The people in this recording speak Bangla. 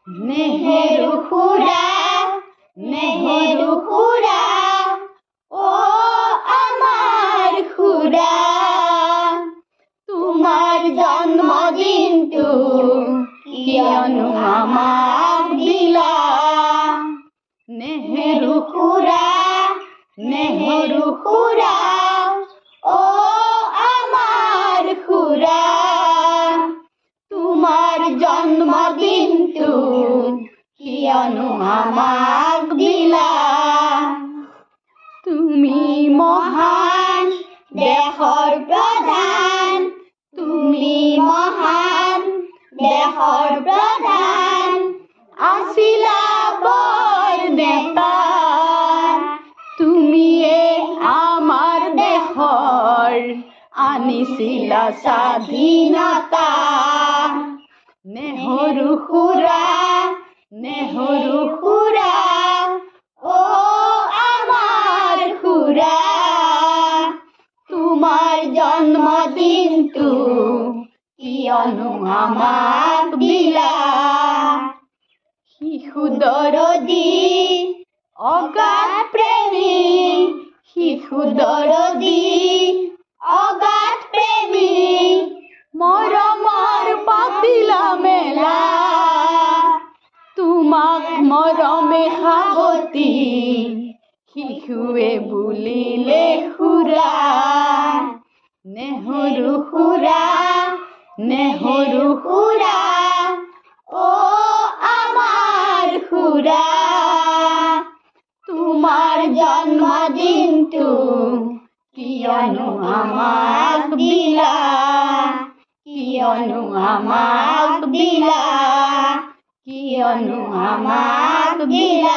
নেহেরু খুড়া, নেহেরু খুড়া, ও আমার খুড়া, তোমার জন্মদিনটো কিয়নো আমাক দিলা। নেহেরু খুড়া, নেহেরু খুড়া, ও আমার খুড়া, তোমার জন্মদিনটো কিয়নো আমাক দিলা। তুমি মহান দেশৰ প্ৰধান, তুমি মহান দেশৰ প্ৰধান, আছিলা বৰ নেতা, তুমিয়ে আমাৰ দেশৰ আনিছিলা স্বাধীনতা। নেহেরু খুড়া, নেহেরু খুড়া, ও আমার খুড়া, তোমার জন্মদিনটো কিয়নো আমাক দিলা। শিশু দৰদী, অগাধ প্ৰেমী, শিশু দৰদী, অগাধ প্ৰেমী, মৰমৰ পাতিলা মেলা, তোমাক মৰমে সাৱতি শিশুৱে বুলিলে খুড়া। নেহেরু খুড়া, নেহেরু খুড়া, ও আমার খুড়া, তোমার জন্মদিনটো কিয়নো আমাক দিলা, কিয়নো আমাক দিলা, কিয়নো আমাক দিলা।